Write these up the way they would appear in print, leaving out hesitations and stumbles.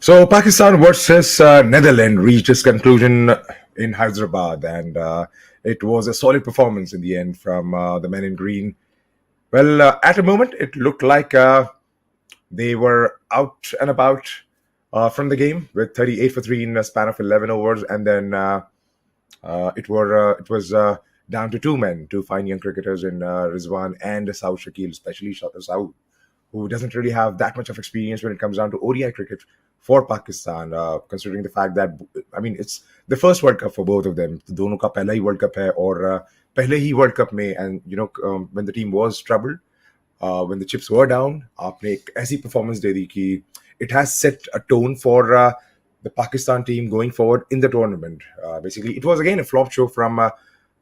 So Pakistan versus Netherlands reached its conclusion in Hyderabad, and it was a solid performance in the end from the men in green. Well, at a moment, it looked like they were out and about from the game with 38 for three in a span of 11 overs, and then it was down to two men, two fine young cricketers in Rizwan and Saud Shakeel, especially Saud, who doesn't really have that much of experience when it comes down to ODI cricket for Pakistan, considering the fact that it's the first World Cup for both of them. दोनों का पहला ही World Cup है और पहले ही World Cup में, and when the team was troubled, when the chips were down, आपने एक ऐसी performance दे दी कि it has set a tone for the Pakistan team going forward in the tournament. Basically, it was again a flop show from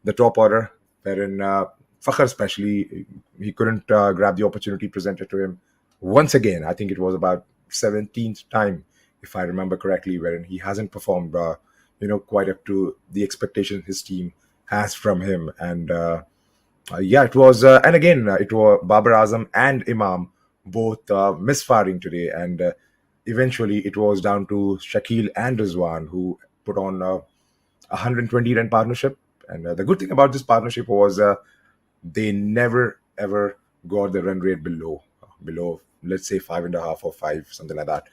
the top order, wherein Fakhr especially, he couldn't grab the opportunity presented to him once again. I think it was about 17th time, if I remember correctly, wherein he hasn't performed, quite up to the expectation his team has from him. And it was, and again, it was Babar Azam and Imam both misfiring today. And eventually it was down to Shakeel and Rizwan who put on a 120 run partnership. And the good thing about this partnership was they never ever got the run rate below, let's say 5.5 or 5, something like that.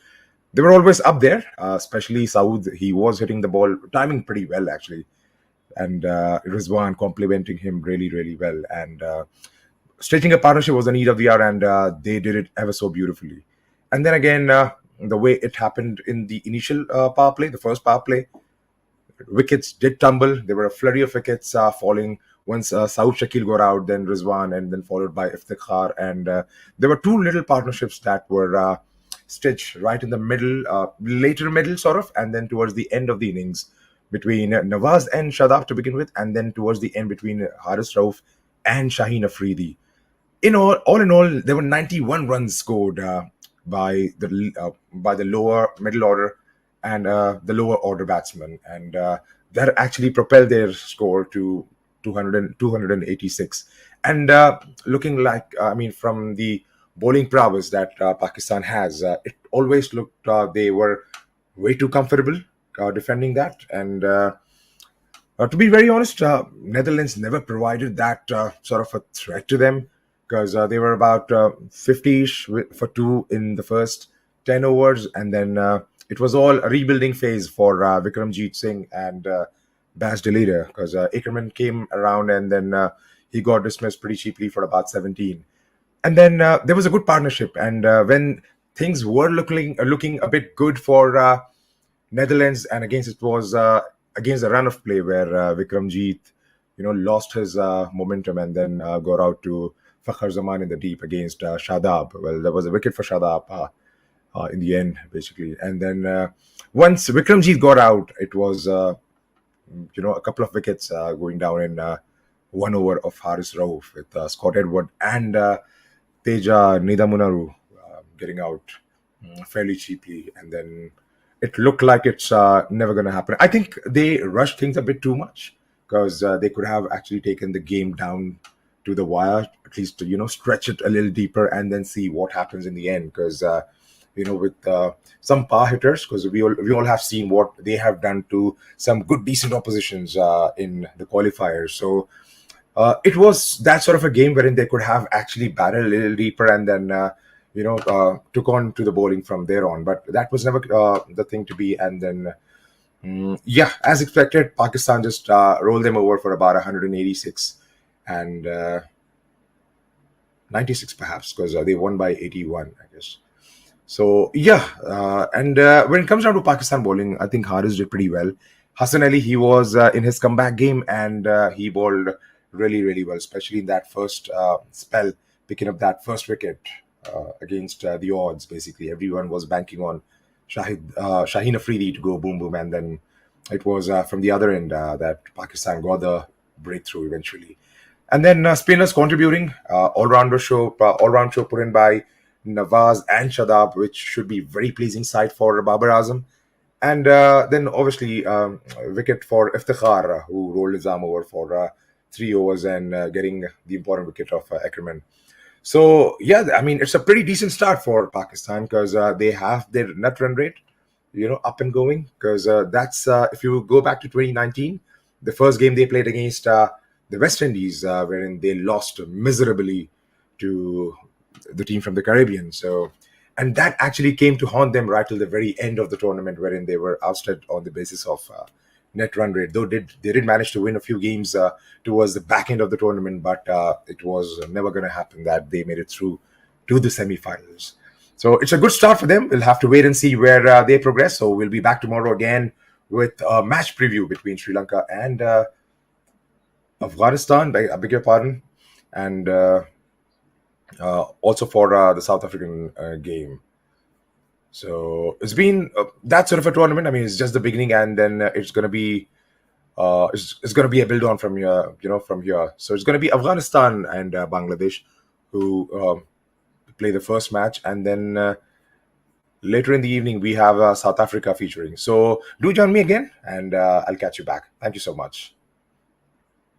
They were always up there, especially Saud. He was hitting the ball, timing pretty well actually, and Rizwan complimenting him really, really well. And stretching a partnership was the need of the hour, and they did it ever so beautifully. And then again, the way it happened in the initial power play, the first power play, wickets did tumble. There were a flurry of wickets falling once Saud Shakeel got out, then Rizwan, and then followed by Iftikhar. And there were two little partnerships that were stitched right in the middle, later middle sort of, and then towards the end of the innings between Nawaz and Shadab to begin with, and then towards the end between Haris Rauf and Shaheen Afridi. All in all, there were 91 runs scored by the lower middle order and the lower order batsmen, and that actually propelled their score to 286. And looking like, from the bowling prowess that Pakistan has, it always looked they were way too comfortable defending that. And to be very honest, Netherlands never provided that sort of a threat to them, because they were about 50-ish for two in the first 10 overs, and then it was all a rebuilding phase for Vikramjit Singh and Baz de Leede, because Ackerman came around and then he got dismissed pretty cheaply for about 17. And then there was a good partnership, and when things were looking a bit good for Netherlands, and against it was against the run of play where Vikramjit, lost his momentum and then got out to Fakhar Zaman in the deep against Shadab. Well, there was a wicket for Shadab in the end, basically. And then once Vikramjit got out, it was a couple of wickets going down in 1 over of Haris Rauf with Scott Edward and Teja Nidamunaru getting out fairly cheaply. And then it looked like it's never going to happen. I think they rushed things a bit too much, because they could have actually taken the game down to the wire, at least to, stretch it a little deeper and then see what happens in the end. Because with some power hitters, because we all have seen what they have done to some good decent oppositions in the qualifiers. So it was that sort of a game wherein they could have actually battled a little deeper and then took on to the bowling from there on. But that was never the thing to be. And then as expected, Pakistan just rolled them over for about 186 and 96 perhaps, because they won by 81, I guess. So and when it comes down to Pakistan bowling, I think Haris did pretty well. Hassan Ali, he was in his comeback game, and he bowled really, really well, especially in that first spell, picking up that first wicket against the odds. Basically, everyone was banking on Shaheen Afridi to go boom boom, and then it was from the other end that Pakistan got the breakthrough eventually. And then spinners contributing, all-round show put in by Nawaz and Shadab, which should be very pleasing sight for Babar Azam. And then obviously wicket for Iftikhar, who rolled his arm over for 3 overs and getting the important wicket of Ackerman. So it's a pretty decent start for Pakistan, because they have their net run rate. up and going, because that's if you go back to 2019, the first game they played against the West Indies, wherein they lost miserably to the team from the Caribbean. So, and that actually came to haunt them right till the very end of the tournament, wherein they were ousted on the basis of net run rate. Though they did manage to win a few games towards the back end of the tournament, but it was never going to happen that they made it through to the semi-finals. So it's a good start for them. We'll have to wait and see where they progress. So we'll be back tomorrow again with a match preview between Sri Lanka and Afghanistan. I beg your pardon, and also for the South African game. So it's been that sort of a tournament. I mean, it's just the beginning, and then it's going to be it's going to be a build on from here, from here. So it's going to be Afghanistan and Bangladesh who play the first match, and then later in the evening we have South Africa featuring. So do join me again, and I'll catch you back. Thank you so much.